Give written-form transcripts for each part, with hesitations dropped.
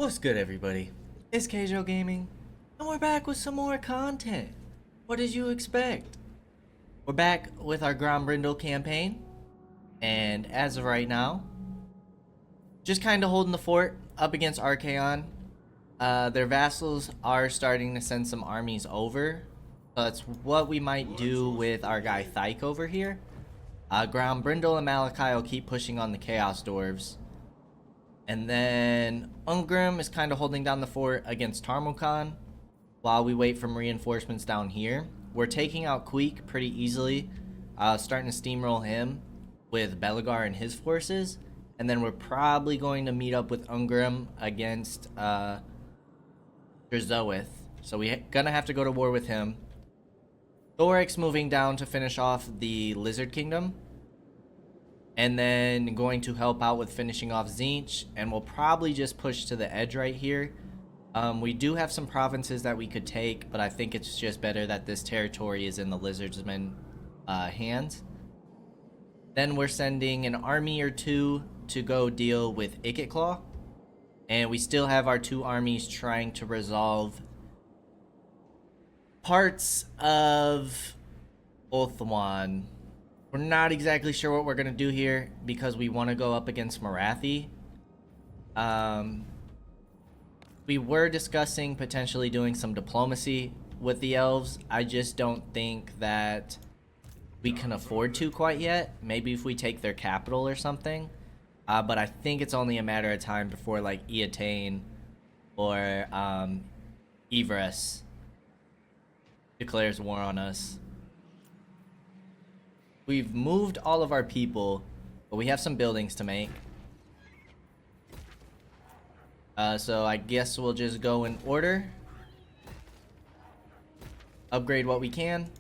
What's good, everybody? It's Kaige-O Gaming, and we're back with some more content. What did you expect? We're back with our Grombrindal campaign, and as of right now, just kind of holding the fort up against Archaon. Their vassals are starting to send some armies over, so that's what we might do with our guy Thike over here. Grombrindal and Malachi will keep pushing on the Chaos Dwarves. And then Ungrim is kind of holding down the fort against Tarmokan while we wait for reinforcements down here. We're taking out Queek pretty easily, starting to steamroll him with Belagar and his forces. And then we're probably going to meet up with Ungrim against Drzoith. So we're gonna have to go to war with him. Thorik's moving down to finish off the Lizard Kingdom. And then going to help out with finishing off Tzeentch, and we'll probably just push to the edge right here. We do have some provinces that we could take, but I think it's just better that this territory is in the Lizardsmen hands. Then we're sending an army or two to go deal with Ikitclaw, and we still have our two armies trying to resolve parts of Ulthuan. We're not exactly sure what we're going to do here because we want to go up against Morathi. We were discussing potentially doing some diplomacy with the elves. I just don't think that we can afford to quite yet. Maybe if we take their capital or something. But I think it's only a matter of time before like Eataine or Ivres declares war on us. We've moved all of our people, but we have some buildings to make. So I guess we'll just go in order. Upgrade what we can.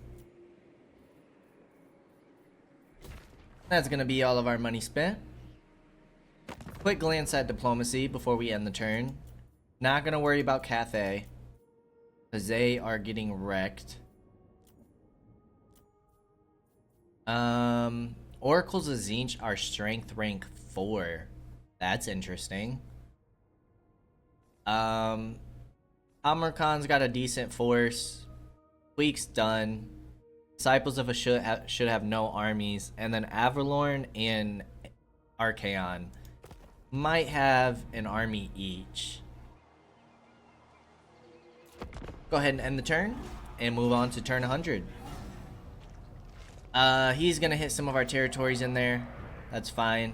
That's gonna be all of our money spent. Quick glance at diplomacy before we end the turn. Not gonna worry about Cathay, because they are getting wrecked. Oracles of Tzeentch are strength rank 4. That's interesting. Amarkan's got a decent force. Queek's done. Disciples of a should have no armies, and then Avalorn and Archaon might have an army each. Go ahead and end the turn and move on to turn 100. He's gonna hit some of our territories in there. That's fine.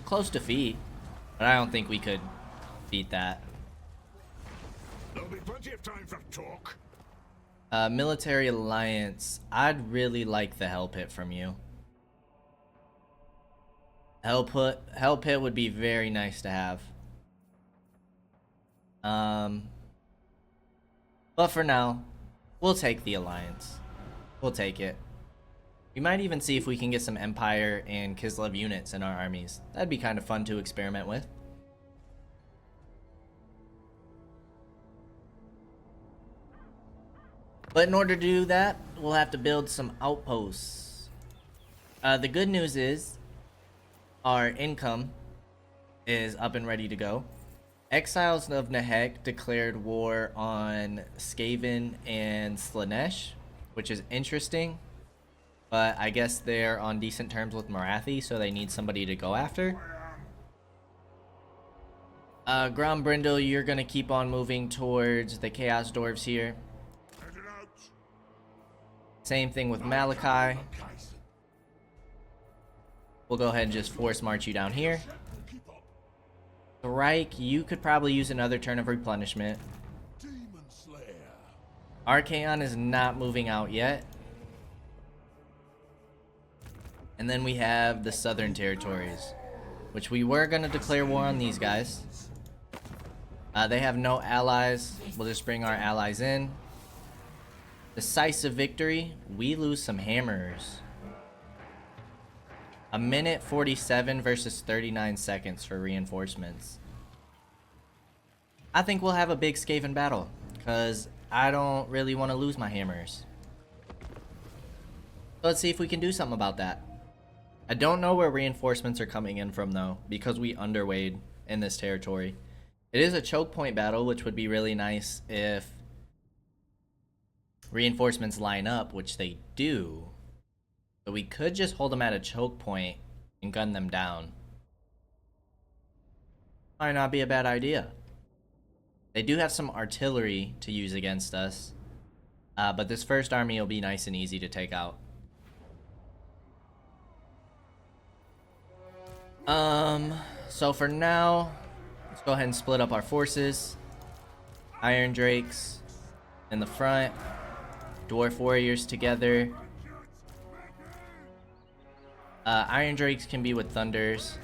Close defeat, but I don't think we could beat that. There'll be plenty of time for talk. Military alliance. I'd really like the Hell Pit from you. Hell Pit would be very nice to have. But for now, we'll take the alliance. We'll take it. We might even see if we can get some Empire and Kislev units in our armies. That'd be kind of fun to experiment with. But in order to do that, we'll have to build some outposts. The good news is our income is up and ready to go. Exiles of Nehek declared war on Skaven and Slaanesh, which is interesting. But I guess they're on decent terms with Morathi, so they need somebody to go after. Grombrindal, you're gonna keep on moving towards the Chaos Dwarves here. Same thing with Malachi. We'll go ahead and just force march you down here. Reich, you could probably use another turn of replenishment. Archaon is not moving out yet. And then we have the Southern Territories, which we were going to declare war on these guys. They have no allies. We'll just bring our allies in. Decisive victory. We lose some hammers. A minute 47 versus 39 seconds for reinforcements. I think we'll have a big Skaven battle, because I don't really want to lose my hammers. So let's see if we can do something about that. I don't know where reinforcements are coming in from though, because we underweight in this territory. It is a choke point battle, which would be really nice if reinforcements line up, which they do. So we could just hold them at a choke point and gun them down. Might not be a bad idea. They do have some artillery to use against us. But this first army will be nice and easy to take out. So for now, let's go ahead and split up our forces. Iron Drakes in the front. Dwarf Warriors together. Iron Drakes can be with Thunders.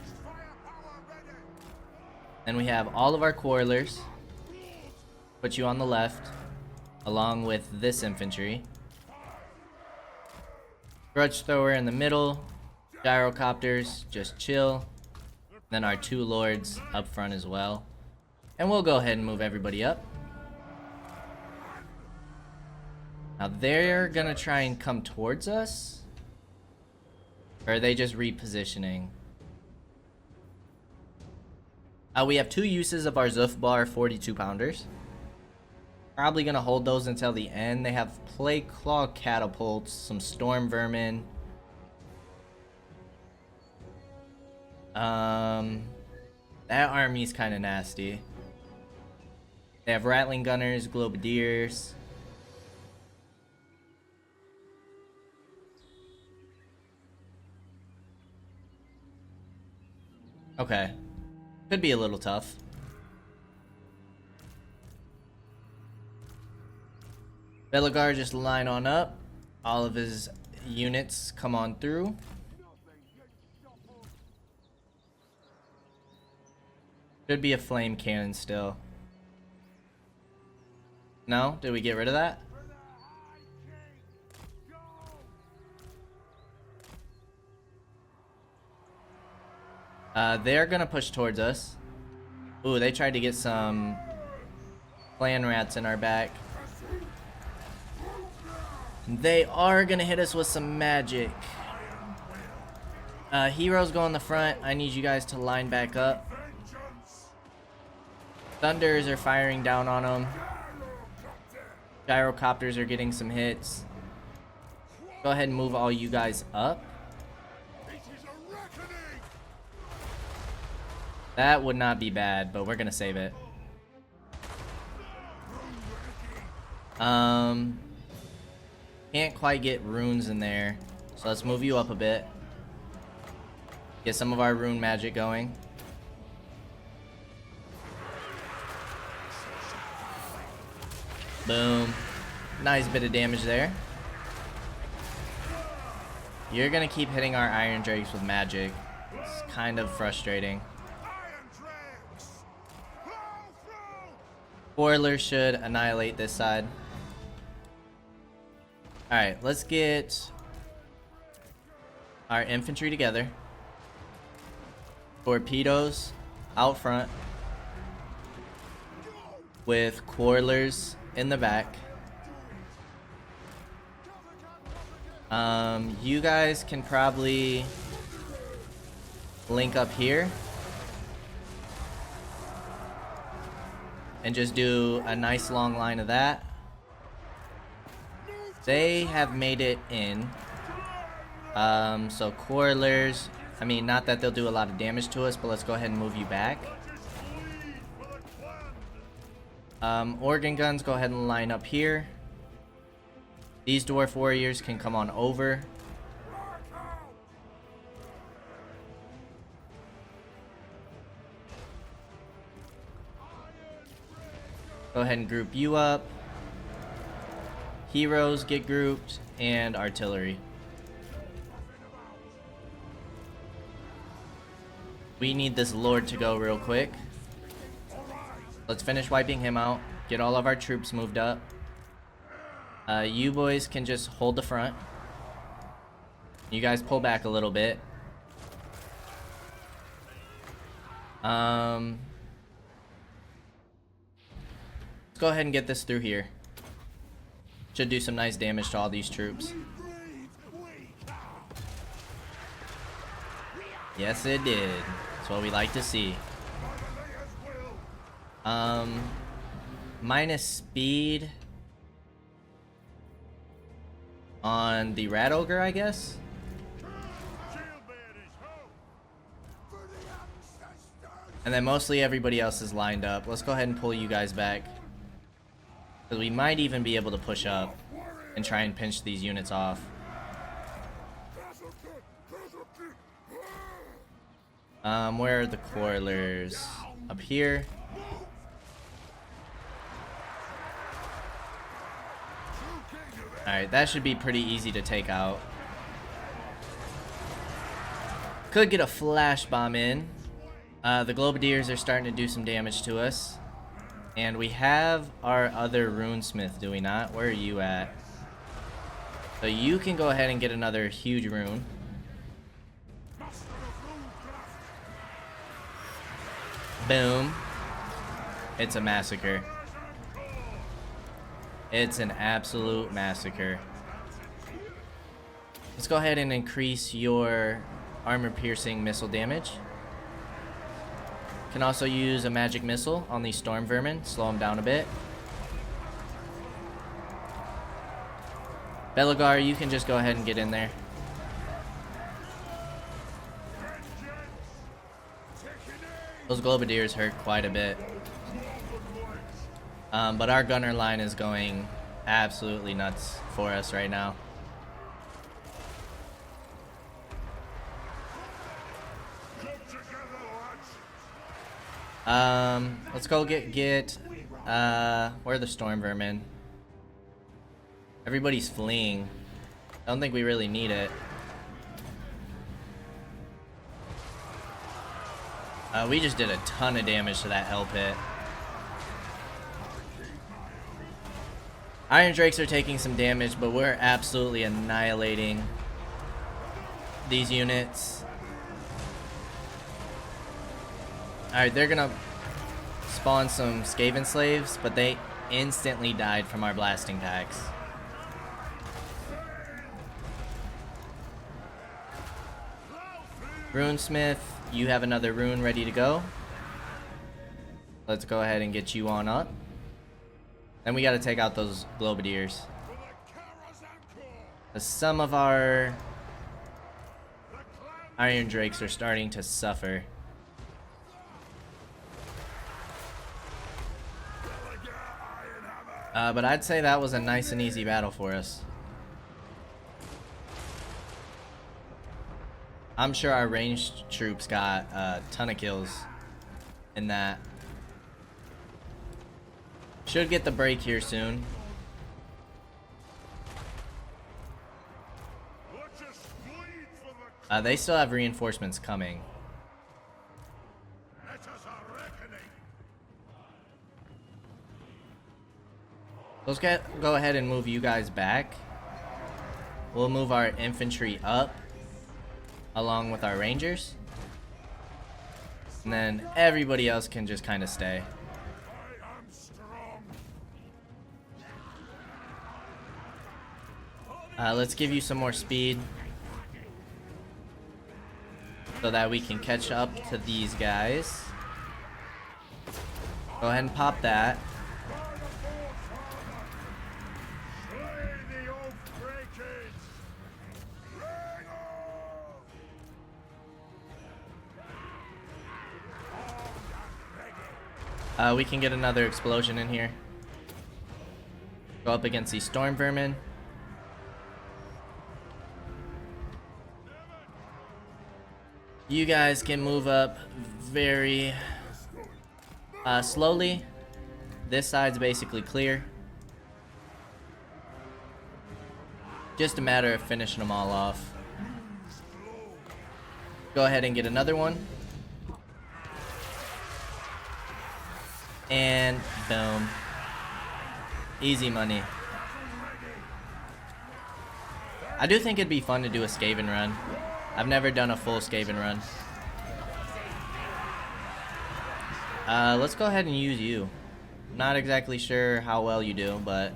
Then we have all of our Quarrelers. Put you on the left, along with this infantry. Grudge Thrower in the middle. Gyrocopters, just chill. Then our 2 Lords up front as well. And we'll go ahead and move everybody up. Now they're gonna try and come towards us. Or are they just repositioning? We have 2 uses of our Zufbar 42 pounders. Probably gonna hold those until the end. They have Plague Claw catapults, some Storm Vermin. That army's kind of nasty. They have Rattling Gunners, Globadiers. Okay. Could be a little tough. Belagar just line on up. All of his units come on through. Should be a flame cannon still. No? Did we get rid of that? They're gonna push towards us. Ooh, they tried to get some clan rats in our back. They are gonna hit us with some magic. Heroes go in the front. I need you guys to line back up. Thunders are firing down on them. Gyrocopters are getting some hits. Go ahead and move all you guys up. That would not be bad, but we're gonna save it. Can't quite get runes in there, so let's move you up a bit. Get some of our rune magic going. Boom. Nice bit of damage there. You're gonna keep hitting our Iron Drakes with magic. It's kind of frustrating. Spoiler should annihilate this side. Alright, let's get our infantry together. Torpedoes out front. With Quarrelers in the back. You guys can probably link up here. And just do a nice long line of that. They have made it in. So Quarrelers, I mean, not that they'll do a lot of damage to us, but let's go ahead and move you back. Organ guns, go ahead and line up here. These Dwarf Warriors can come on over. Go ahead and group you up. Heroes get grouped, and artillery. We need this Lord to go real quick. Let's finish wiping him out. Get all of our troops moved up. You boys can just hold the front. You guys pull back a little bit. Let's go ahead and get this through here. Should do some nice damage to all these troops. Yes, it did. That's what we like to see. Minus speed on the Rat Ogre, I guess. And then mostly everybody else is lined up. Let's go ahead and pull you guys back, because we might even be able to push up and try and pinch these units off. Where are the coilers? Up here. Alright, that should be pretty easy to take out. Could get a flash bomb in. The Globadiers are starting to do some damage to us. And we have our other runesmith, do we not? Where are you at? So you can go ahead and get another huge rune. Boom. It's a massacre. It's an absolute massacre. Let's go ahead and increase your armor-piercing missile damage. Can also use a magic missile on these storm vermin, slow them down a bit. Belagar, you can just go ahead and get in there. Those Globadiers hurt quite a bit. But our gunner line is going absolutely nuts for us right now. Let's go get where are the storm vermin? Everybody's fleeing. I don't think we really need it. We just did a ton of damage to that hell pit. Iron Drakes are taking some damage, but we're absolutely annihilating these units. Alright, they're gonna spawn some Skaven slaves, but they instantly died from our blasting packs. Runesmith, you have another rune ready to go. Let's go ahead and get you on up. Then we gotta take out those Globadiers. Some of our Iron Drakes are starting to suffer. But I'd say that was a nice and easy battle for us. I'm sure our ranged troops got a ton of kills in that. Should get the break here soon. They still have reinforcements coming. Let's go ahead and move you guys back. We'll move our infantry up along with our rangers. And then everybody else can just kind of stay. Let's give you some more speed so that we can catch up to these guys. Go ahead and pop that. We can get another explosion in here. Go up against these storm vermin. You guys can move up very slowly. This side's basically clear. Just a matter of finishing them all off. Go ahead and get another one. And boom. Easy money. I do think it'd be fun to do a Skaven run. I've never done a full Skaven run. Let's go ahead and use you. Not exactly sure how well you do, but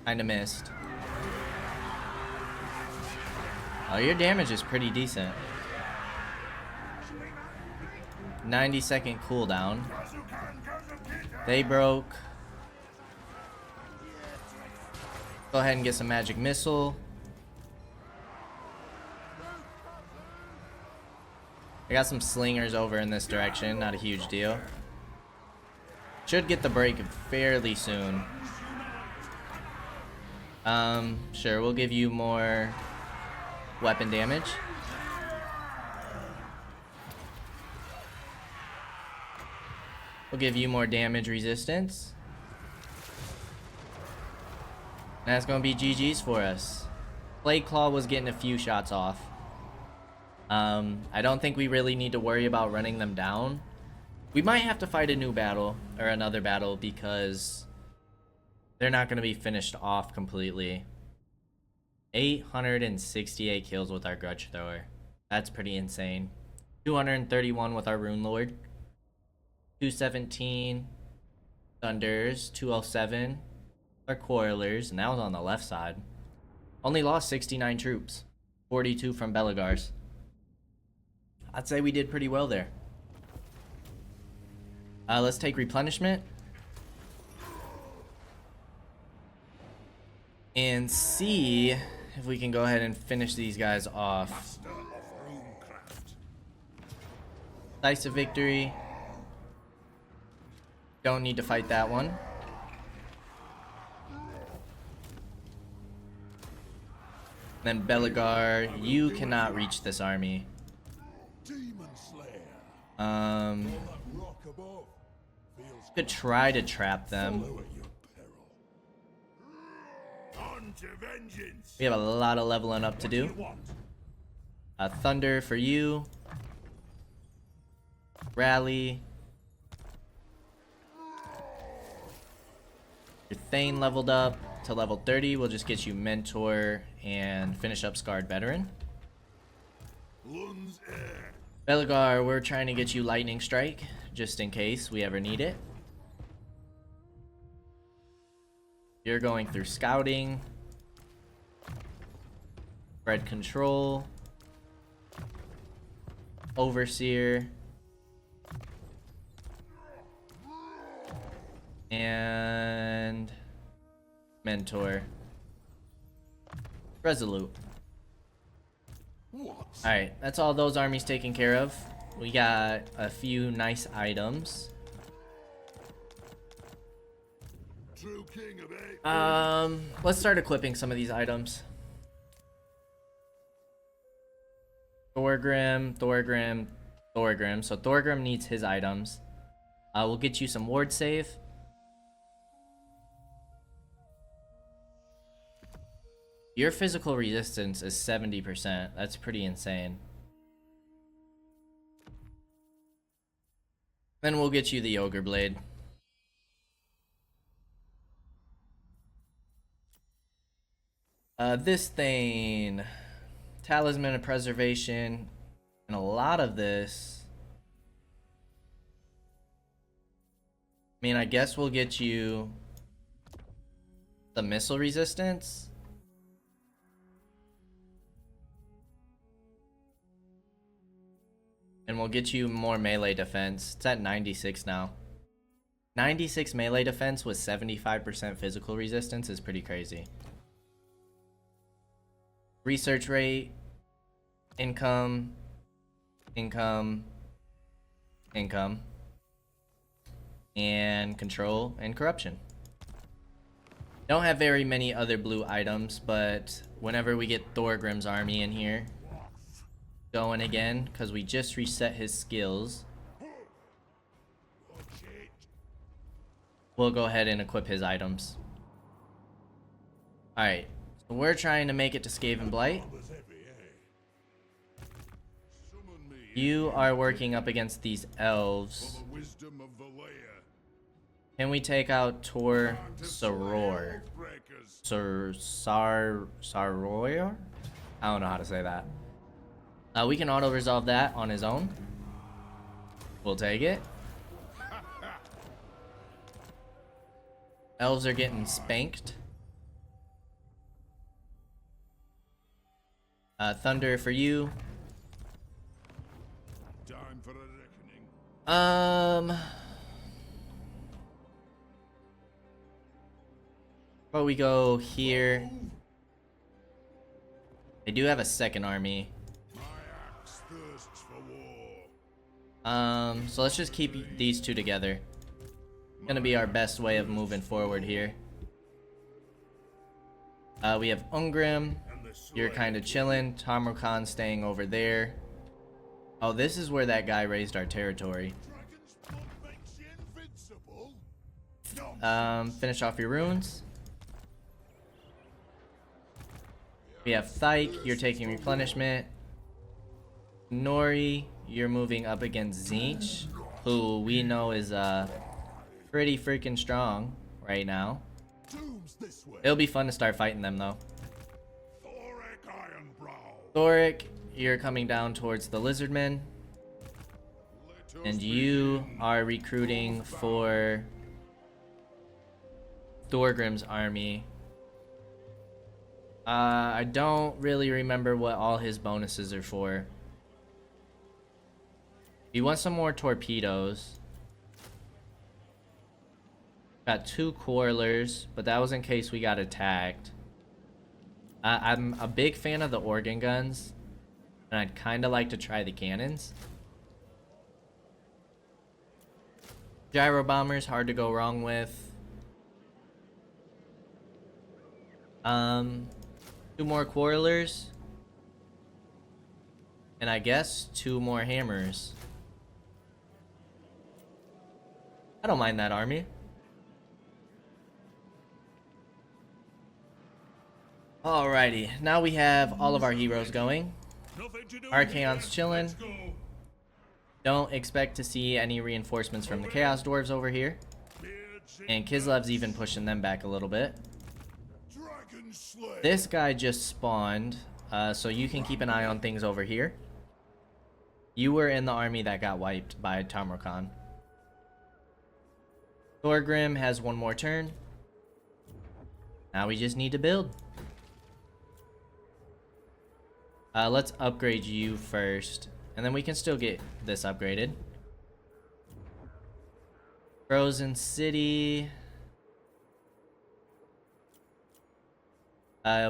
kinda missed. Oh, your damage is pretty decent. 90-second cooldown. They broke. Go ahead and get some magic missile. I got some slingers over in this direction, not a huge deal. Should get the break fairly soon. Sure, we'll give you more weapon damage. We'll give you more damage resistance. And that's gonna be GG's for us. Plague Claw was getting a few shots off. I don't think we really need to worry about running them down. We might have to fight a new battle, or another battle, because they're not going to be finished off completely. 868 kills with our Grudge Thrower. That's pretty insane. 231 with our Rune Lord. 217 Thunders. 207 our Coilers, and that was on the left side. Only lost 69 troops. 42 from Beligars. I'd say we did pretty well there. Let's take replenishment. And see if we can go ahead and finish these guys off. Decisive victory. Don't need to fight that one. Then Beligar, you cannot reach this army. Could try to trap them. We have a lot of leveling up to do. Thunder for you. Rally. Your Thane leveled up to level 30. We'll just get you Mentor and finish up Scarred Veteran. Beligar, we're trying to get you Lightning Strike, just in case we ever need it. You're going through Scouting. Spread Control. Overseer. And Mentor. Resolute. Alright, that's all those armies taken care of. We got a few nice items. Let's start equipping some of these items. Thorgrim, Thorgrim, Thorgrim. So Thorgrim needs his items. We'll get you some ward save. Your physical resistance is 70%. That's pretty insane. Then we'll get you the Ogre Blade. This thing, Talisman of Preservation, and a lot of this. I mean, I guess we'll get you the missile resistance. And we'll get you more melee defense. It's at 96 now. 96 melee defense with 75% physical resistance is pretty crazy. Research rate, income, income, income, and control and corruption. Don't have very many other blue items, but whenever we get Thorgrim's army in here going again, because we just reset his skills, we'll go ahead and equip his items. Alright, so we're trying to make it to Skaven Blight. You are working up against these elves. Can we take out Tor Soror? Saroyor? I don't know how to say that. We can auto-resolve that on his own. We'll take it. Elves are getting spanked. Thunder for you. Time for a reckoning. But we go here. They do have a second army. My axe thirsts for war. So let's just keep these two together. Gonna be our best way of moving forward here. We have Ungrim. You're kind of chilling. Tamarkan staying over there. Oh, this is where that guy raised our territory. Dragon's blood makes you invincible. Finish off your runes. We have Thyke, you're taking replenishment. Nori, you're moving up against Zinch, who we know is pretty freaking strong right now. Doom's this way. It'll be fun to start fighting them though. Thoric Ironbrow. Thoric, you're coming down towards the Lizardmen. And you are recruiting for Thorgrim's army. I don't really remember what all his bonuses are for. You want some more torpedoes. Got 2 Quarrelers, but that was in case we got attacked. I'm a big fan of the organ guns, and I'd kind of like to try the cannons. Gyro bombers, hard to go wrong with. 2 more Quarrelers. And I guess 2 more hammers. I don't mind that army. Alrighty, now we have all of our heroes going. Archaon's chilling. Don't expect to see any reinforcements from the Chaos Dwarves over here. And Kislev's even pushing them back a little bit. This guy just spawned, so you can keep an eye on things over here. You were in the army that got wiped by Tamarkan. Thorgrim has 1 more turn. Now we just need to build. Let's upgrade you first, and then we can still get this upgraded. Frozen City.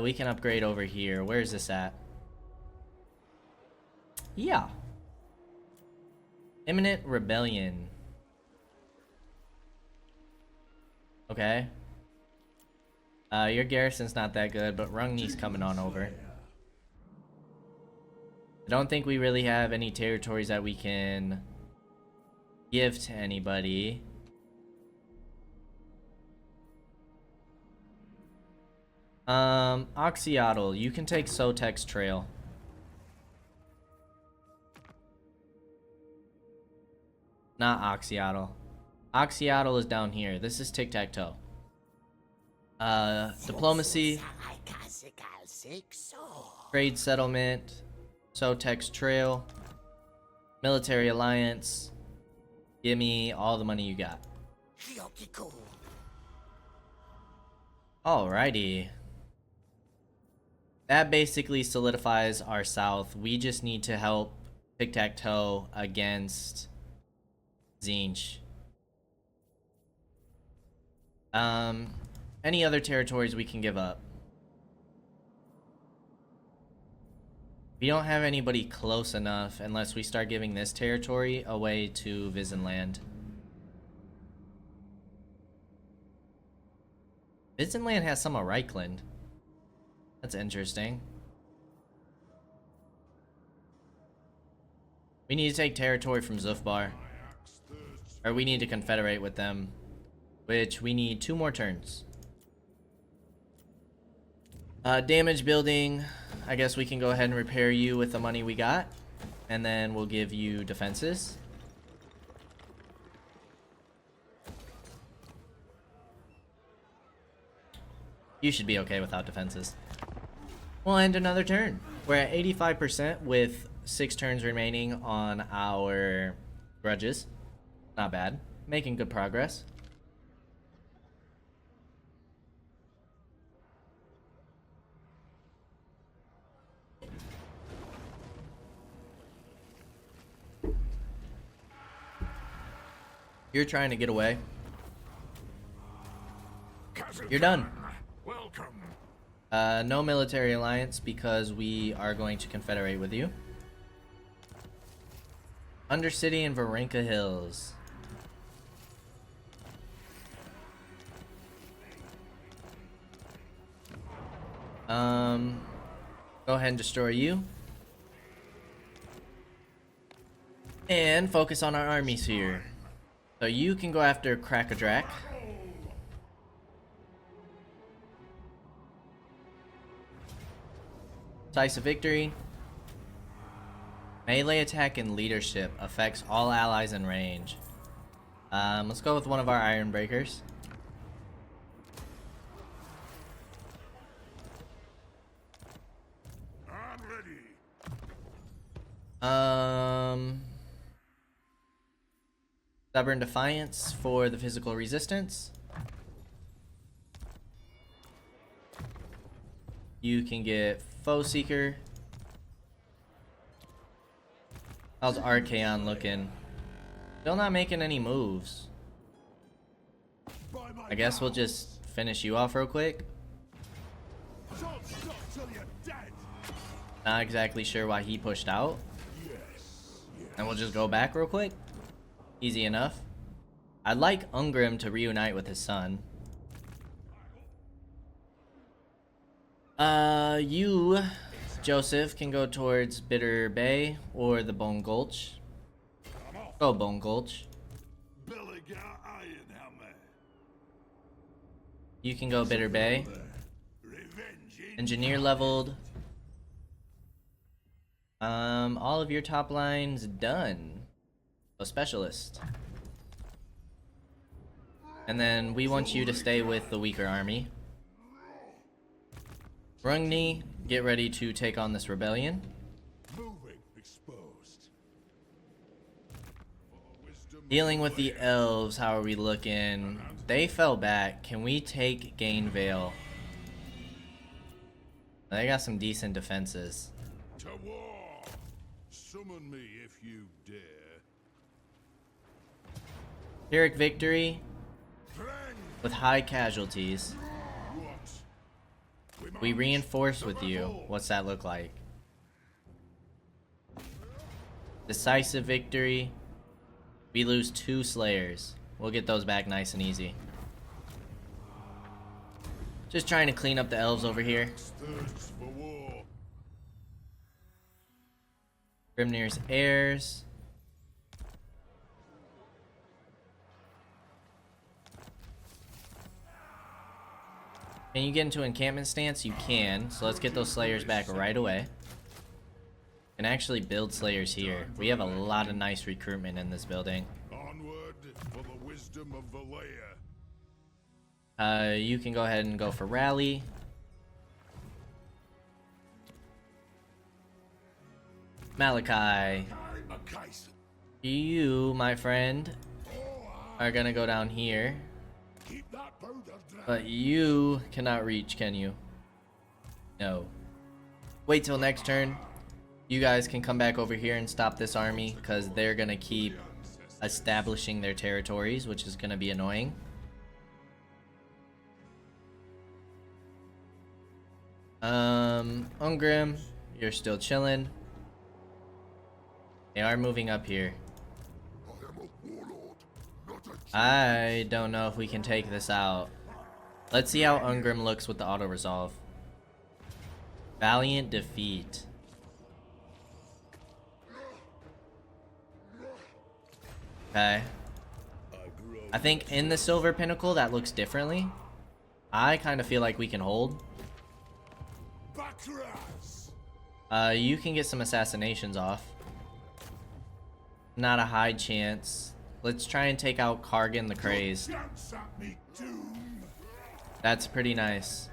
We can upgrade over here. Where's this at? Yeah. Imminent Rebellion. Okay. Your garrison's not that good, but Rungni's coming on over. I don't think we really have any territories that we can give to anybody. Oxyotl, you can take Sotek's Trail. Not Oxyotl. Oxyotl is down here. This is Tic-Tac-Toe. Diplomacy. Trade settlement. Sotek's Trail. Military alliance. Give me all the money you got. Alrighty. That basically solidifies our south. We just need to help Tic-Tac-Toe against Zinch. Any other territories we can give up? We don't have anybody close enough unless we start giving this territory away to Visenland. Visenland has some of Reichland. That's interesting. We need to take territory from Zufbar. Or we need to confederate with them. Which we need 2 more turns. Damage building. I guess we can go ahead and repair you with the money we got. And then we'll give you defenses. You should be okay without defenses. We'll end another turn. We're at 85% with 6 turns remaining on our grudges. Not bad. Making good progress. You're trying to get away. You're done. No military alliance because we are going to confederate with you. Undercity and Varenka Hills. Go ahead and destroy you. And focus on our armies here. So you can go after Crack-a-Drac. Decisive victory. Melee attack and leadership affects all allies in range. Let's go with one of our Iron Breakers. I'm ready. Stubborn Defiance for the physical resistance. You can get Foe Seeker. How's Archaon looking? Still not making any moves. I guess we'll just finish you off real quick. Don't stop till you're dead. Not exactly sure why he pushed out. And we'll just go back real quick. Easy enough. I'd like Ungrim to reunite with his son. You, Joseph, can go towards Bitter Bay or the Bone Gulch. Go Bone Gulch. You can go Bitter Bay. Engineer leveled. All of your top lines done. A specialist. And then we want you to stay with the weaker army. Rungni, get ready to take on this rebellion. Dealing with the elves, how are we looking? They fell back. Can we take Gainvale? They got some decent defenses. To war. Summon me if you dare. Pyrrhic victory with high casualties. We reinforce with you. What's that look like? Decisive victory. We lose 2 Slayers. We'll get those back nice and easy. Just trying to clean up the elves over here. Grimnir's heirs. Can you get into encampment stance? You can. So let's get those Slayers back right away. Can actually build Slayers here. We have a lot of nice recruitment in this building. Onward for the wisdom of Valea. You can go ahead and go for rally. Malachi. You, my friend, are gonna go down here. But you cannot reach, can you? No. Wait till next turn. You guys can come back over here and stop this army, because they're gonna keep establishing their territories, which is gonna be annoying. Ungrim, you're still chilling. They are moving up here. I don't know if we can take this out. Let's see how Ungrim looks with the auto-resolve. Valiant defeat. Okay. I think in the Silver Pinnacle that looks differently. I kind of feel like we can hold. You can get some assassinations off. Not a high chance. Let's try and take out Kargan the Crazed. That's pretty nice.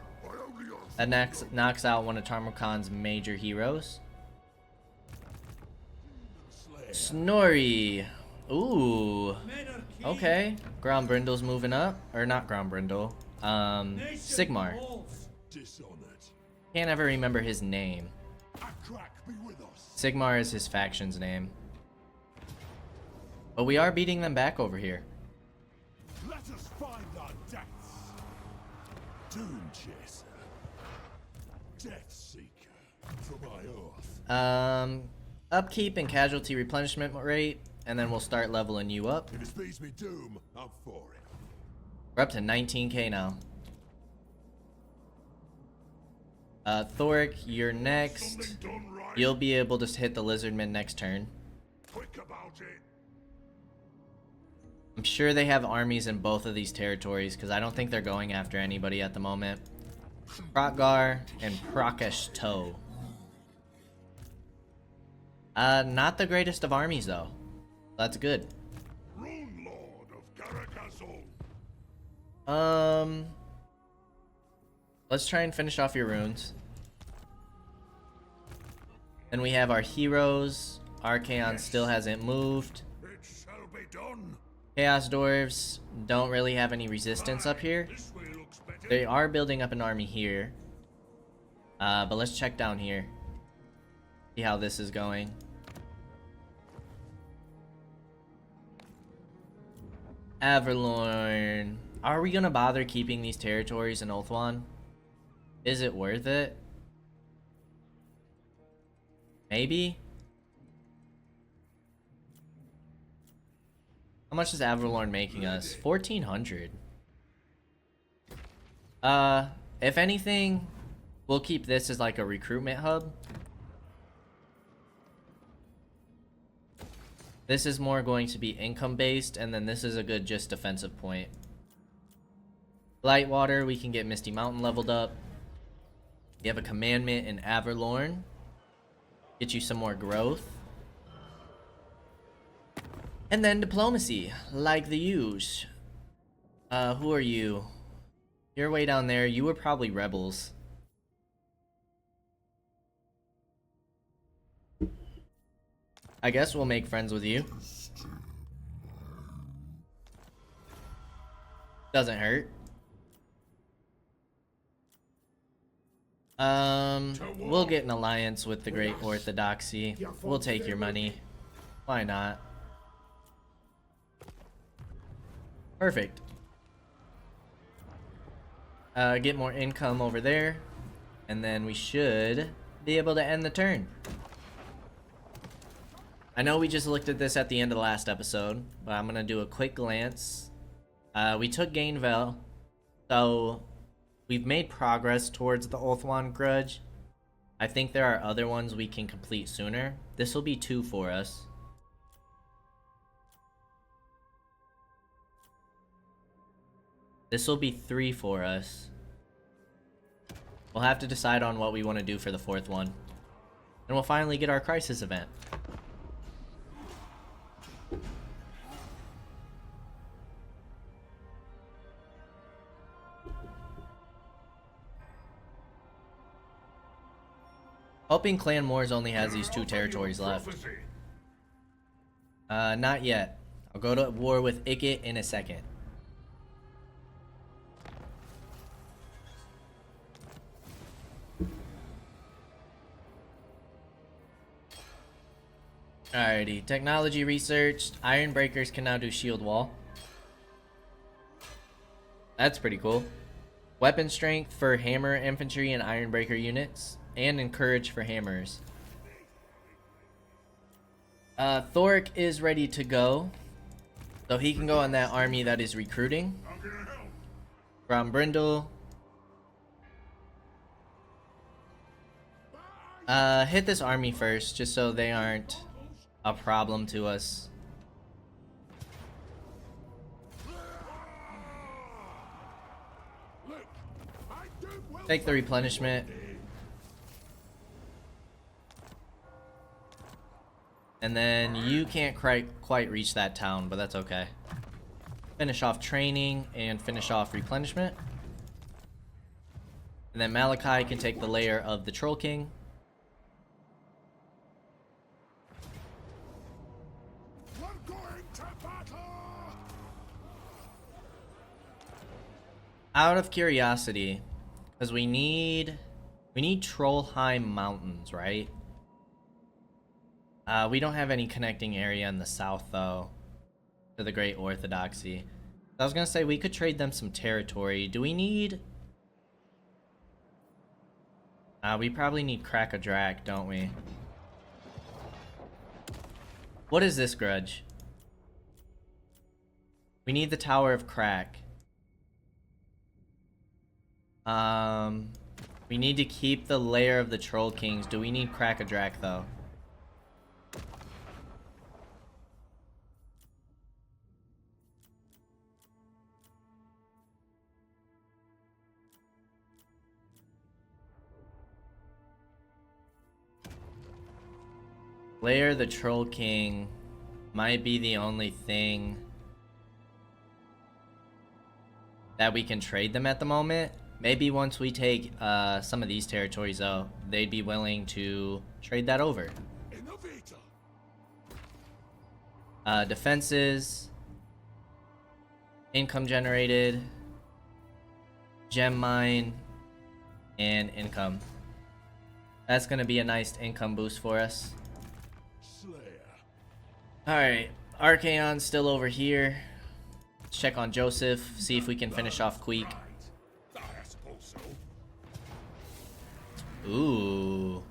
That knocks out one of Tarmokan's major heroes. Snorri. Ooh. Okay. Grombrindal's moving up. Or not Grombrindal. Sigmar. Can't ever remember his name. Sigmar is his faction's name. But we are beating them back over here. Let us find our depths. Doom Chaser. Death Seeker from my oath. Upkeep and casualty replenishment rate, and then we'll start leveling you up. If it speeds me doom, I'm for it. We're up to 19k now. Thoric, you're next. Something done right. You'll be able to hit the Lizardmen next turn. Quick about it. I'm sure they have armies in both of these territories, because I don't think they're going after anybody at the moment. Protgar and Prakesh Toe. Not the greatest of armies, though. That's good. Rune Lord of Kaige-O. Let's try and finish off your runes. Then we have our heroes. Archaon still hasn't moved. It shall be done. Chaos Dwarves don't really have any resistance up here. This way looks better. They are building up an army here. But let's check down here. See how this is going. Averlorn. Are we gonna bother keeping these territories in Ulthuan? Is it worth it? Maybe? How much is Averlorn making us? 1400. If anything, we'll keep this as like a recruitment hub. This is more going to be income based, and then this is a good just defensive point. Lightwater, we can get Misty Mountain leveled up. We have a commandment in Averlorn. Get you some more growth. And then diplomacy, like the use. Who are you? You're way down there. You were probably rebels. I guess we'll make friends with you. Doesn't hurt. We'll get an alliance with the Great Orthodoxy. We'll take your money. Why not? Perfect. Get more income over there, and then we should be able to end the turn. I know we just looked at this at the end of the last episode, but I'm gonna do a quick glance. We took Gainville, so we've made progress towards the Ulthuan Grudge. I think there are other ones we can complete sooner. This will be 2 for us. This will be 3 for us. We'll have to decide on what we want to do for the 4th one. And we'll finally get our crisis event. Hoping Clan Wars only has these 2 territories left. Not yet. I'll go to war with Ikit in a second. Alrighty, technology researched. Iron Breakers can now do shield wall. That's pretty cool. Weapon strength for hammer, infantry, and iron breaker units. And encourage for hammers. Thoric is ready to go. So he can go on that army that is recruiting. Grombrindal. Hit this army first, just so they aren't a problem to us. Take the replenishment. And then you can't quite reach that town, but that's okay. Finish off training and finish off replenishment. And then Malachi can take the layer of the Troll King. Out of curiosity, because we need Trollheim Mountains, right? We don't have any connecting area in the south, though, to the Great Orthodoxy. I was gonna say we could trade them some territory. Do we need... We probably need crack a drac, don't we? What is this grudge? We need the Tower of Crack. We need to keep the lair of the Troll Kings. Do we need crack a drac though? Lair of the Troll King might be the only thing that we can trade them at the moment. Maybe once we take some of these territories though, they'd be willing to trade that over. Defenses, income generated, gem mine, and income. That's gonna be a nice income boost for us. Alright, Archaon's still over here. Let's check on Joseph, see if we can finish off Queek. Ooh.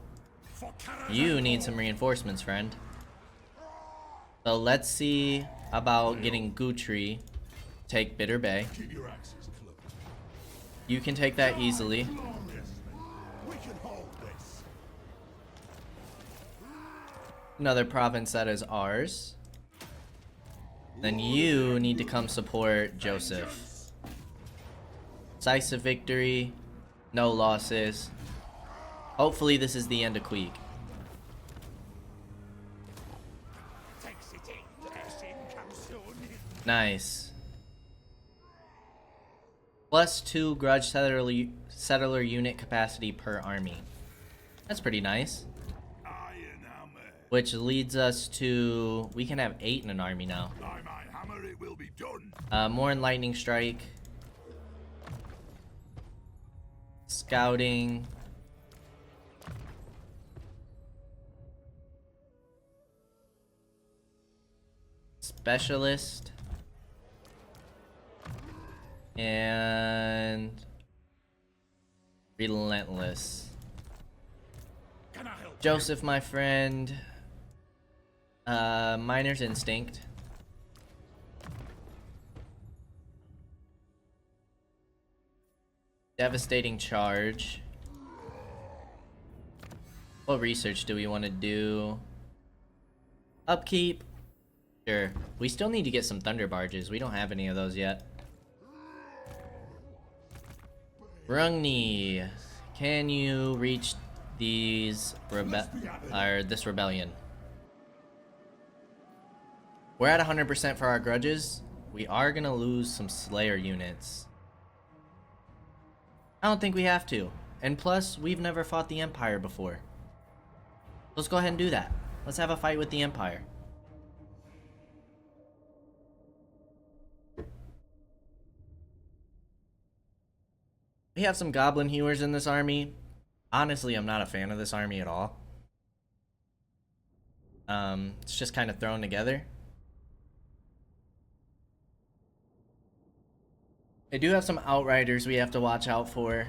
You need some reinforcements, friend. So let's see about getting Guthrie. Take Bitter Bay. You can take that easily. Another province that is ours. Then you need to come support Joseph. Decisive victory. No losses. Hopefully this is the end of Queek. Nice. +2 grudge settler unit capacity per army. That's pretty nice. Which leads us to... we can have 8 in an army now. More in lightning strike. Scouting. Specialist. And relentless. Joseph, my friend. Miner's instinct. Devastating charge. What research do we want to do? Upkeep. Sure. We still need to get some thunder barges. We don't have any of those yet. Rungni, can you reach these this rebellion? We're at 100% for our grudges. We are gonna lose some Slayer units. I don't think we have to. And plus, we've never fought the Empire before. Let's go ahead and do that. Let's have a fight with the Empire. We have some Goblin Hewers in this army. Honestly, I'm not a fan of this army at all. It's just kind of thrown together. They do have some Outriders we have to watch out for.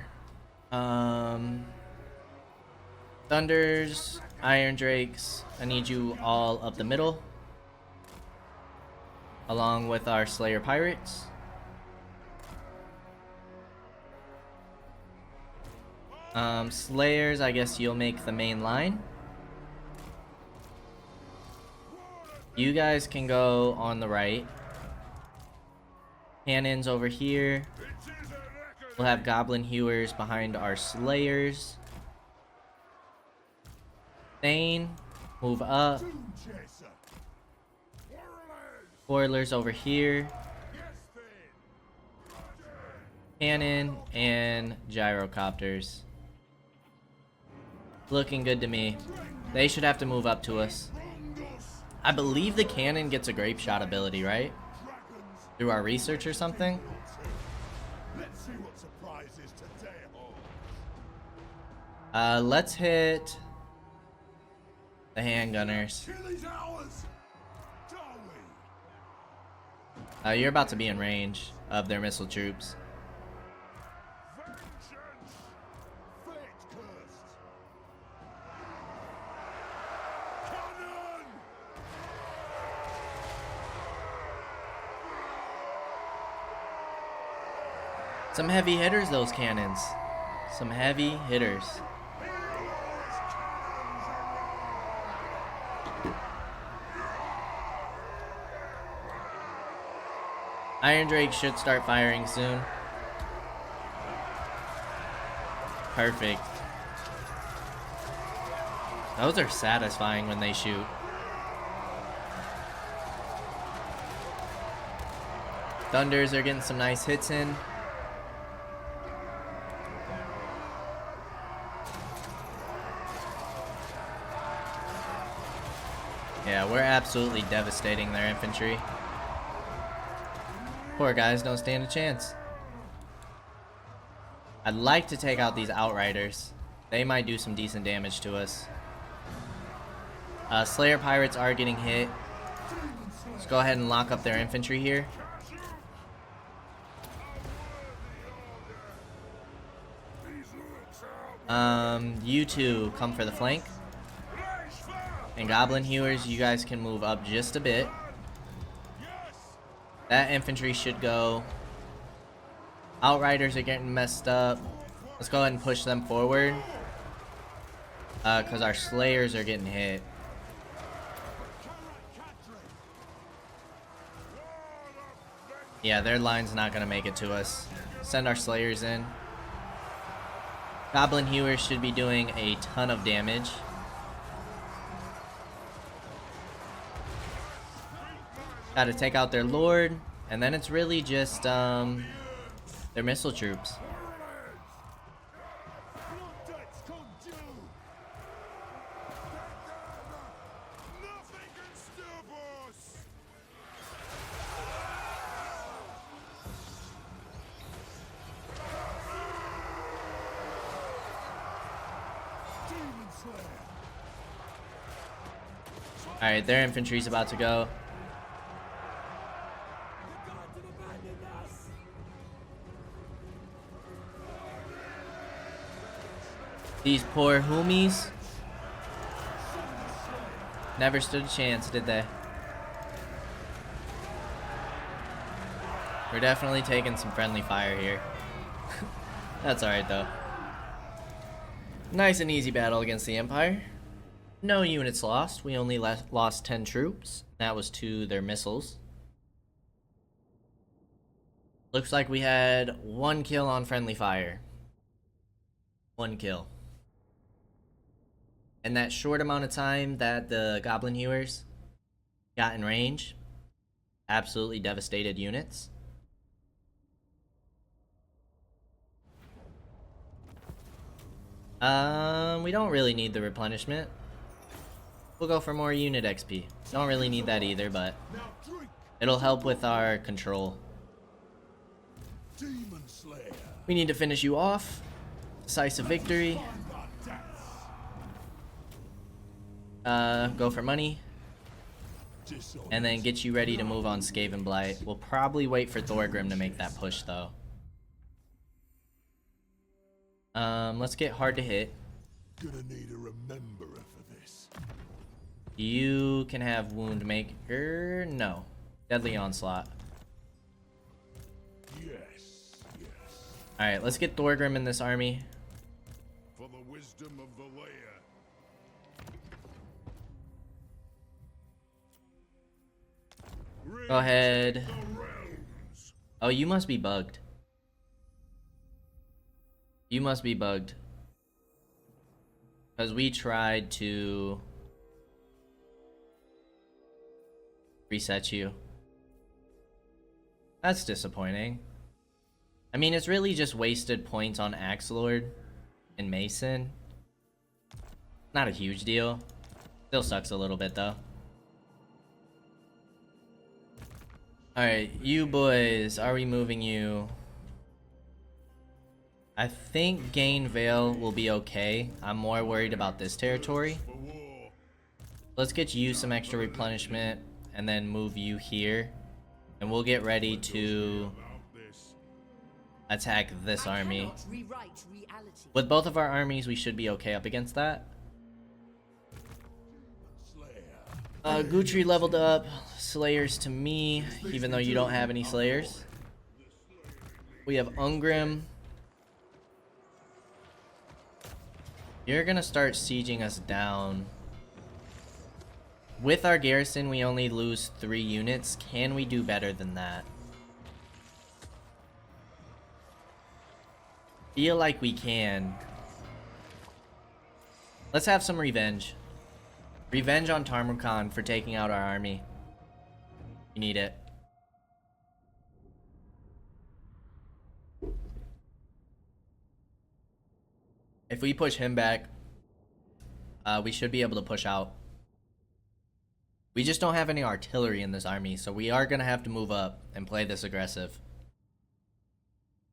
Thunders, Iron Drakes. I need you all up the middle. Along with our Slayer Pirates. Slayers, I guess you'll make the main line. You guys can go on the right. Cannons over here. We'll have Goblin Hewers behind our Slayers. Thane, move up. Spoilers over here. Cannon and Gyrocopters. Looking good to me. They should have to move up to us. I believe the cannon gets a grape shot ability, right? Through our research or something? Let's hit the handgunners. You're about to be in range of their missile troops. Some heavy hitters, those cannons. Some heavy hitters. Iron Drake should start firing soon. Perfect. Those are satisfying when they shoot. Thunders are getting some nice hits in. Yeah, we're absolutely devastating their infantry. Poor guys don't stand a chance. I'd like to take out these Outriders. They might do some decent damage to us. Slayer Pirates are getting hit. Let's go ahead and lock up their infantry here. You two come for the flank. And Goblin Hewers, you guys can move up just a bit. That infantry should go. Outriders are getting messed up. Let's go ahead and push them forward. Because our Slayers are getting hit. Yeah, their line's not going to make it to us. Send our Slayers in. Goblin Hewers should be doing a ton of damage. Gotta take out their Lord. And then it's really just their missile troops. Alright, their infantry's about to go. These poor Humies never stood a chance, did they? We're definitely taking some friendly fire here. That's alright though. Nice and easy battle against the Empire. No units lost. We only lost 10 troops. That was to their missiles. Looks like we had 1 kill on friendly fire. 1 kill. In that short amount of time that the Goblin Hewers got in range, absolutely devastated units. We don't really need the replenishment. We'll go for more unit XP. Don't really need that either, but it'll help with our control. We need to finish you off. Decisive victory. Go for money. And then get you ready to move on Skaven Blight. We'll probably wait for Thorgrim to make that push though. Let's get hard to hit. Gonna need a rememberer for this. You can have Wound Maker. No. Deadly Onslaught. Yes, yes. Alright, let's get Thorgrim in this army. For the wisdom of the layer. Go ahead. Oh, you must be bugged. You must be bugged. Because we tried to reset you. That's disappointing. I mean, it's really just wasted points on Axe Lord and Mason. Not a huge deal. Still sucks a little bit though. Alright, you boys, are we moving you? I think Gain Vale will be okay. I'm more worried about this territory. Let's get you some extra replenishment and then move you here. And we'll get ready to attack this army. With both of our armies, we should be okay up against that. Guthrie leveled up. Slayers to me, even though you don't have any Slayers. We have Ungrim. You're gonna start sieging us down. With our garrison, we only lose 3 units. Can we do better than that? Feel like we can. Let's have some revenge. Revenge on Tarmukhan for taking out our army. You need it. If we push him back, we should be able to push out. We just don't have any artillery in this army, so we are going to have to move up and play this aggressive.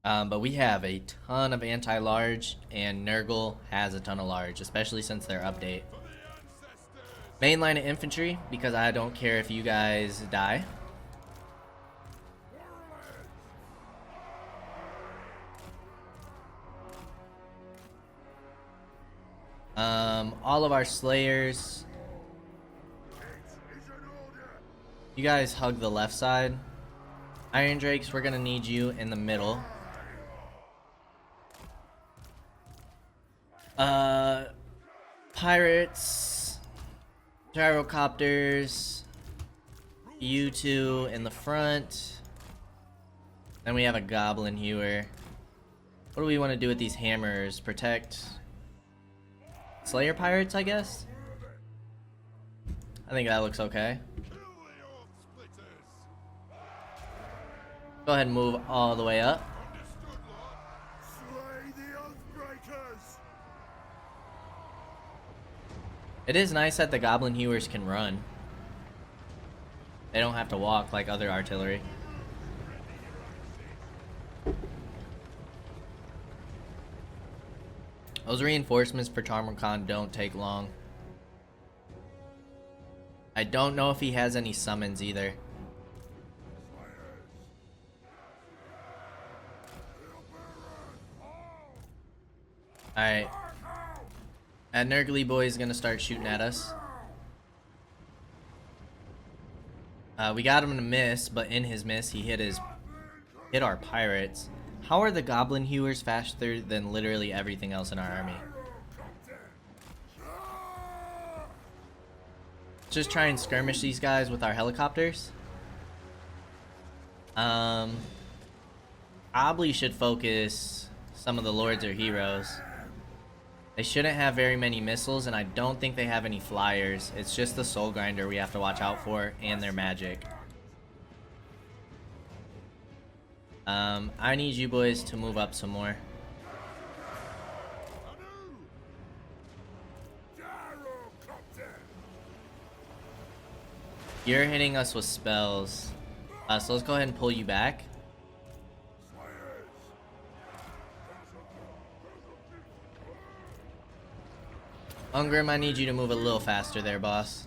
But we have a ton of anti-large, and Nurgle has a ton of large, especially since their update. Main line of infantry, because I don't care if you guys die. All of our slayers. You guys hug the left side. Iron Drakes, we're gonna need you in the middle. Pirates, gyrocopters, you two in the front. Then we have a goblin hewer. What do we want to do with these hammers? Protect Slayer pirates, I guess? I think that looks okay. Go ahead and move all the way up. It is nice that the goblin hewers can run. They don't have to walk like other artillery. Those reinforcements for Tarmukhan don't take long. I don't know if he has any summons either. Alright. That Nurgly boy is gonna start shooting at us. We got him to miss, but in his miss, he hit our pirates. How are the goblin hewers faster than literally everything else in our army? Just try and skirmish these guys with our helicopters. Probably should focus some of the lords or heroes. They shouldn't have very many missiles, and I don't think they have any flyers. It's just the soul grinder we have to watch out for, and their magic. I need you boys to move up some more. You're hitting us with spells. So let's go ahead and pull you back. Ungrim, I need you to move a little faster there, boss.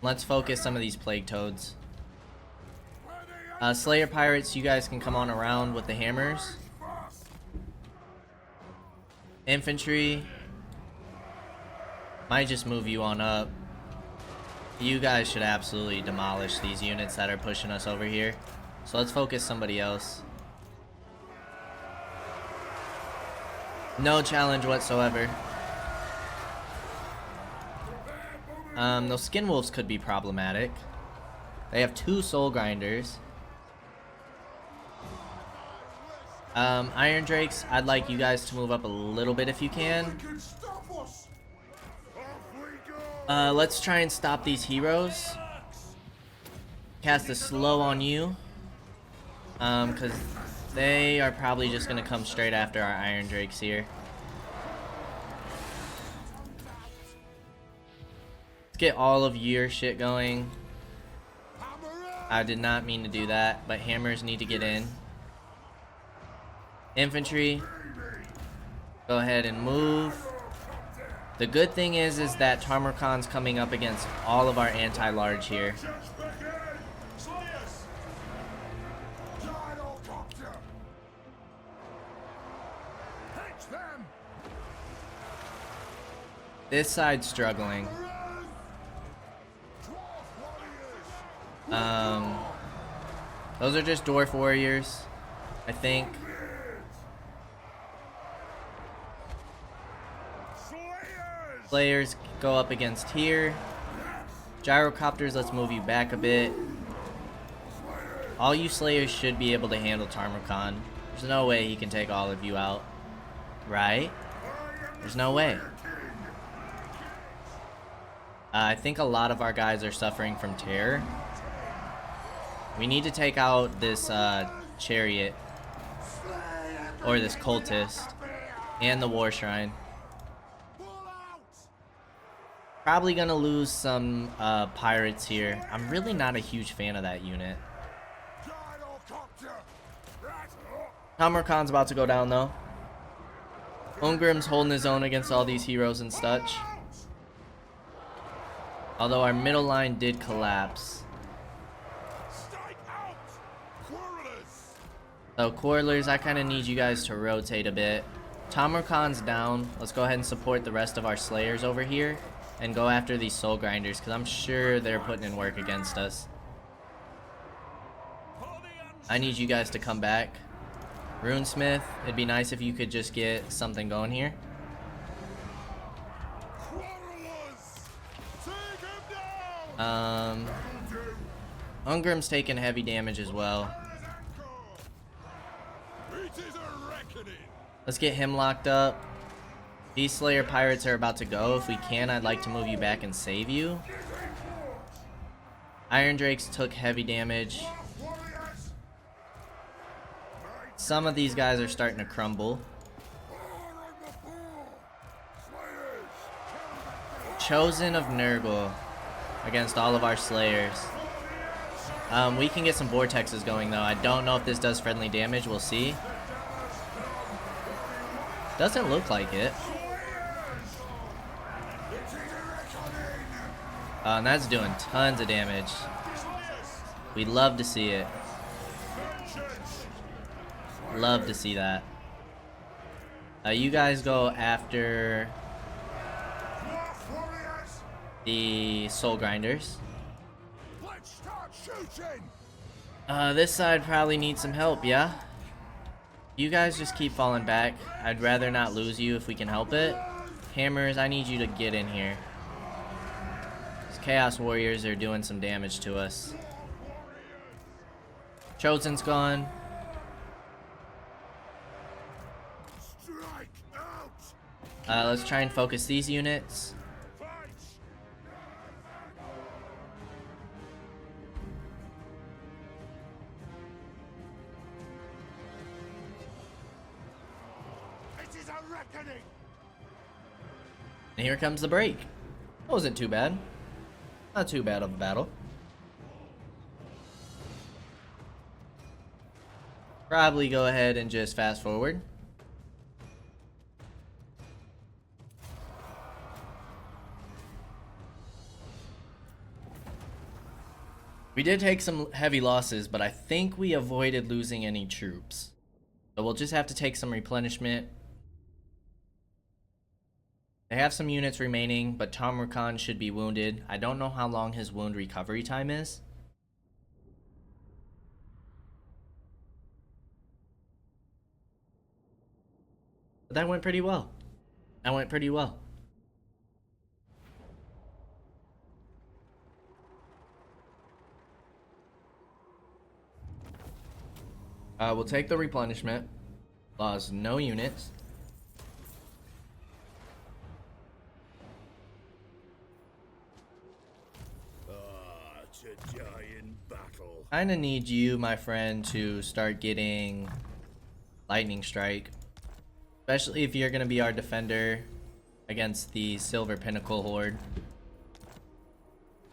Let's focus some of these plague toads. Slayer pirates, you guys can come on around with the hammers. Infantry, might just move you on up. You guys should absolutely demolish these units that are pushing us over here. So let's focus somebody else. No challenge whatsoever. Those skin wolves could be problematic. They have 2 soul grinders. Iron Drakes, I'd like you guys to move up a little bit if you can. Let's try and stop these heroes. Cast a slow on you. Because they are probably just going to come straight after our Iron Drakes here. Let's get all of your shit going. I did not mean to do that, but hammers need to get in. Infantry, go ahead and move. The good thing is that Tarmukhan's coming up against all of our anti-large here. This side's struggling. Those are just dwarf warriors, I think. Slayers go up against here. Gyrocopters, let's move you back a bit. All you Slayers should be able to handle Tarmogon. There's no way he can take all of you out. Right? There's no way. I think a lot of our guys are suffering from terror. We need to take out this chariot. Or this cultist. And the war shrine. Probably gonna lose some pirates here. I'm really not a huge fan of that unit. Tamarkan's about to go down though. Ungrim's holding his own against all these heroes and such. Although our middle line did collapse. So Quarrelers, I kind of need you guys to rotate a bit. Tamarkan's down. Let's go ahead and support the rest of our Slayers over here. And go after these Soul Grinders, because I'm sure they're putting in work against us. I need you guys to come back. Runesmith, it'd be nice if you could just get something going here. Ungrim's taking heavy damage as well. Let's get him locked up. These Slayer pirates are about to go. If we can, I'd like to move you back and save you. Iron Drakes took heavy damage. Some of these guys are starting to crumble. Chosen of Nurgle against all of our Slayers. We can get some vortexes going though. I don't know if this does friendly damage. We'll see. Doesn't look like it. And that's doing tons of damage. We'd love to see it. Love to see that. You guys go after the Soul Grinders. This side probably needs some help, yeah? You guys just keep falling back. I'd rather not lose you if we can help it. Hammers, I need you to get in here. These Chaos Warriors are doing some damage to us. Chosen's gone. Let's try and focus these units. And here comes the break. That wasn't too bad. Not too bad of a battle. Probably go ahead and just fast forward. We did take some heavy losses, but I think we avoided losing any troops. So we'll just have to take some replenishment. They have some units remaining, but Tamarkan should be wounded. I don't know how long his wound recovery time is. But that went pretty well. That went pretty well. We'll take the replenishment. Lost no units. It's a giant battle. Kinda need you, my friend, to start getting lightning strike. Especially if you're gonna be our defender against the Silver Pinnacle Horde.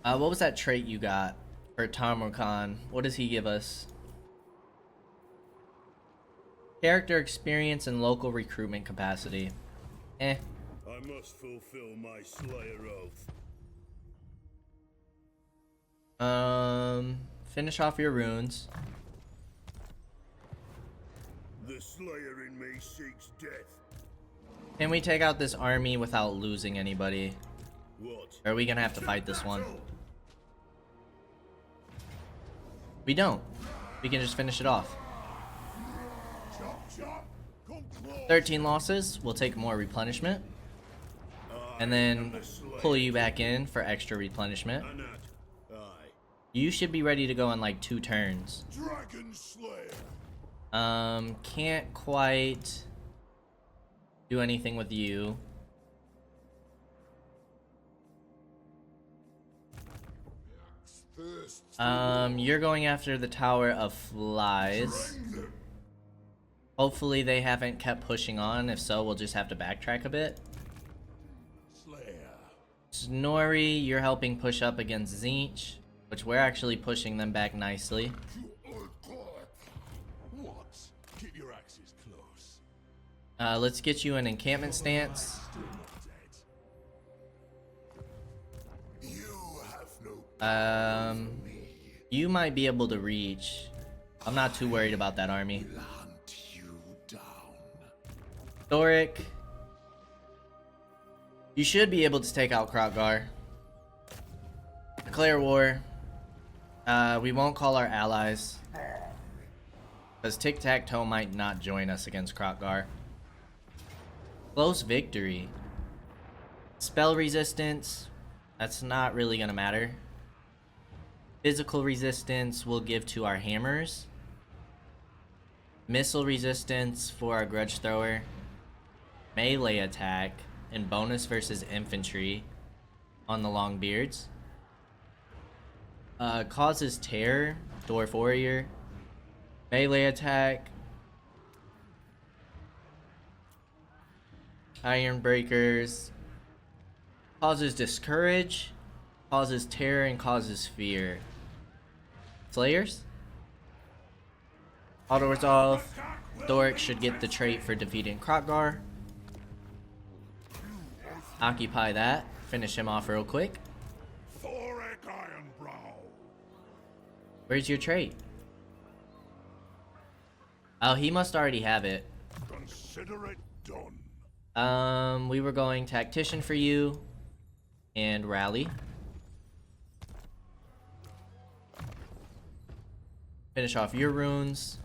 What was that trait you got for Tamarkan? What does he give us? Character experience and local recruitment capacity. Eh. I must fulfill my Slayer oath. Finish off your runes. The Slayer in me seeks death. Can we take out this army without losing anybody? What? Or are we gonna have to fight this one? We don't. we can just finish it off. Chop, chop. Come close. 13 losses, we'll take more replenishment. And then pull you back in for extra replenishment. You should be ready to go in like 2 turns. Dragon Slayer. Can't quite do anything with you. You're going after the Tower of Flies. Hopefully they haven't kept pushing on. If so, we'll just have to backtrack a bit. Snorri, you're helping push up against Zinch, which we're actually pushing them back nicely. Keep your axes close. Let's get you an encampment stance. You have no You might be able to reach. I'm not too worried about that army. hunt you down. Thoric, you should be able to take out Krotgar. Declare war. We won't call our allies, because Tic-Tac-Toe might not join us against Krotgar. Close victory. Spell resistance, that's not really gonna matter. Physical resistance we'll give to our hammers. Missile resistance for our grudge thrower. Melee attack and bonus versus infantry on the Longbeards. Causes terror, Dwarf Warrior. Melee attack. Iron Breakers. Causes discourage, causes terror, and causes fear. Slayers? Auto resolve. Thoric should get the trait for defeating Krotgar. Occupy that. Finish him off real quick. Thoric Ironbrow. Where's your trait? Oh, he must already have it. Consider it done. We were going Tactician for you and Rally. Finish off your runes.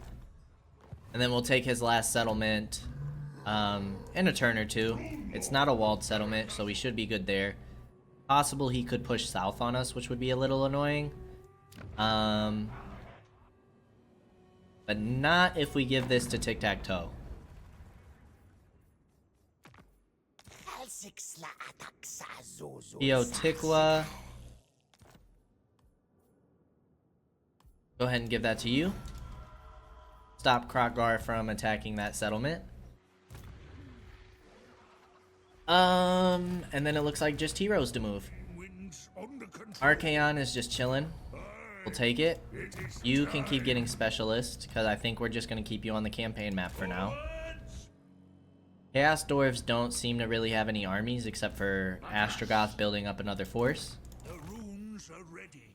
And then we'll take his last settlement in a turn or two. It's not a walled settlement, so we should be good there. Possible he could push south on us, which would be a little annoying. But not if we give this to Tic-Tac-Toe. Tikwa. Go ahead and give that to you. Stop Krotgar from attacking that settlement. And then it looks like just heroes to move. Archaon is just chilling. We'll take it. You can keep getting specialist, because I think we're just going to keep you on the campaign map for now. Chaos Dwarves don't seem to really have any armies except for Astrogoth building up another force. The runes are ready.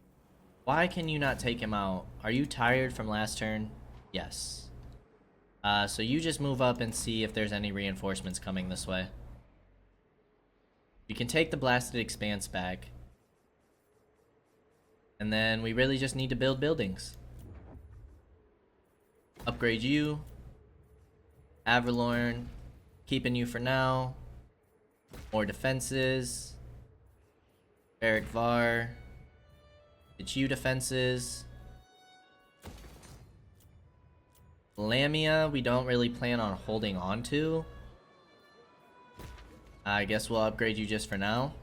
Why can you not take him out? Are you tired from last turn? Yes. So you just move up and see if there's any reinforcements coming this way. You can take the Blasted Expanse back. And then we really just need to build buildings. Upgrade you. Avalorn. Keeping you for now. More defenses. Beric Var. It's you defenses. Lamia, we don't really plan on holding on to. I guess we'll upgrade you just for now.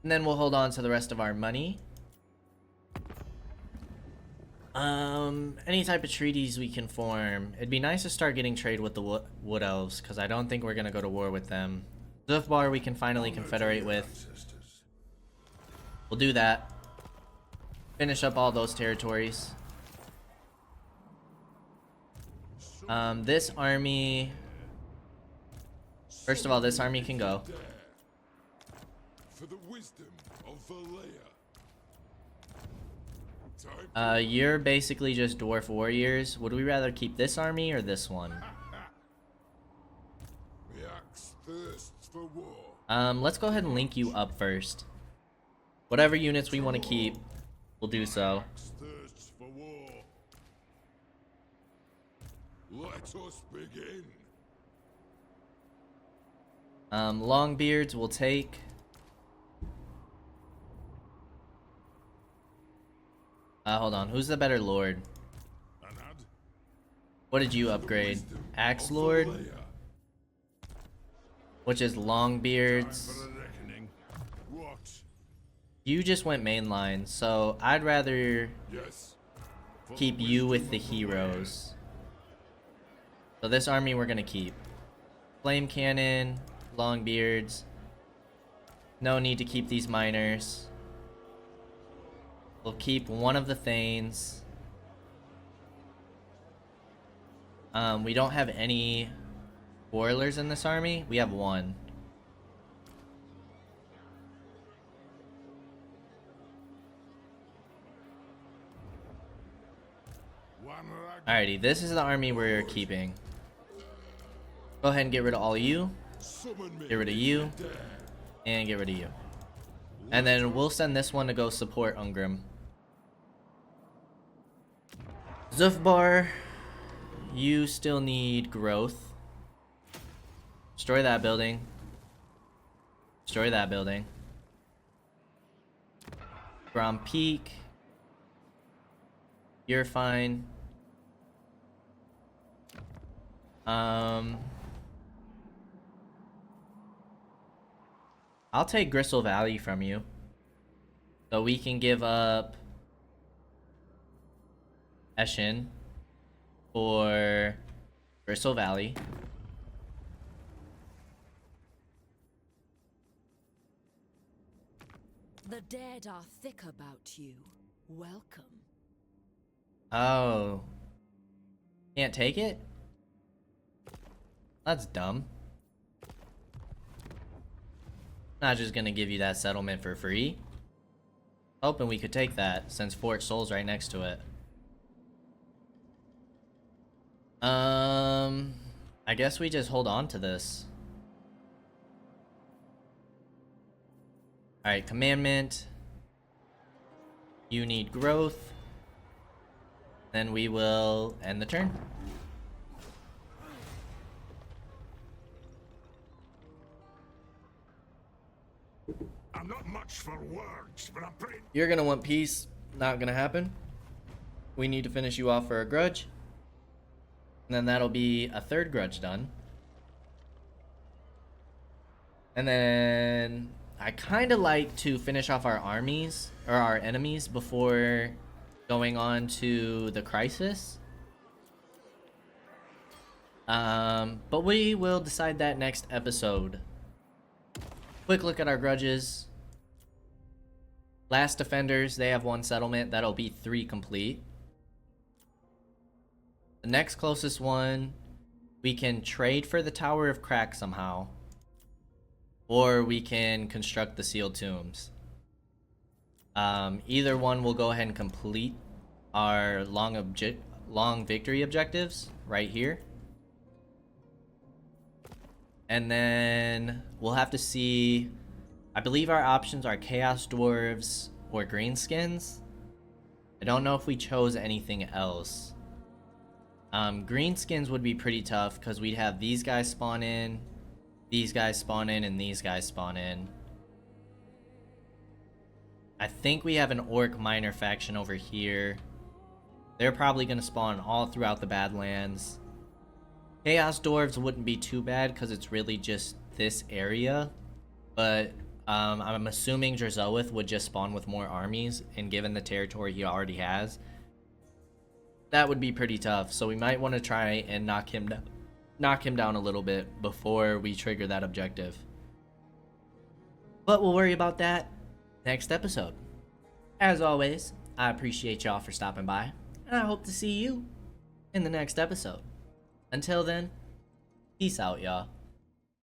And then we'll hold on to the rest of our money. Any type of treaties we can form. It'd be nice to start getting trade with the Wood Elves, because I don't think we're going to go to war with them. Zufbar we can finally confederate with. We'll do that. Finish up all those territories. This army... First of all, this army can go. For the wisdom of Valea. You're basically just dwarf warriors. Would we rather keep this army or this one? The axe thirsts for war. Let's go ahead and link you up first. Whatever units we want to keep, we'll do so. Axe thirsts Let us begin. Longbeards will take. Hold on. Who's the better lord? Anad, What did you upgrade? Axe Lord, which is time Longbeards. for a reckoning. What? You just went mainline, so I'd rather Yes. For keep the you wisdom with the of heroes. So this army we're gonna keep. Flame Cannon, Longbeards. No need to keep these miners. We'll keep one of the Thanes. We don't have any spoilers in this army. We have one. Alrighty, this is the army we're keeping. Go ahead and get rid of all of you. Get rid of you. And get rid of you. And then we'll send this one to go support Ungrim. Zufbar, you still need growth. Destroy that building. Destroy that building. Grom Peak. You're fine. I'll take Gristle Valley from you. So we can give up Eshin for Gristle Valley. The dead are thick about you. Welcome. Oh. Can't take it? That's dumb. Not just gonna give you that settlement for free. Hoping we could take that since Fort Soul's right next to it. I guess we just hold on to this. Alright, commandment. You need growth. Then we will end the turn. I'm not much for words, but I'm pretty. You're gonna want peace. Not gonna happen. We need to finish you off for a grudge. And then that'll be a third grudge done. And then I kind of like to finish off our armies or our enemies before going on to the crisis. But we will decide that next episode. Quick look at our grudges. Last Defenders, they have one settlement. That'll be 3 complete. The next closest one, we can trade for the Tower of Crack somehow. Or we can construct the Sealed Tombs. Either one will go ahead and complete our long victory objectives right here. And then we'll have to see. I believe our options are Chaos Dwarves or Greenskins. I don't know if we chose anything else. Greenskins would be pretty tough because we'd have these guys spawn in, these guys spawn in, and these guys spawn in. I think we have an Orc Miner faction over here. They're probably going to spawn all throughout the Badlands. Chaos Dwarves wouldn't be too bad because it's really just this area. But I'm assuming Drazowith would just spawn with more armies, and given the territory he already has, that would be pretty tough. So we might want to try and knock him down a little bit before we trigger that objective. But we'll worry about that next episode. As always, I appreciate y'all for stopping by, and I hope to see you in the next episode. Until then, peace out, y'all.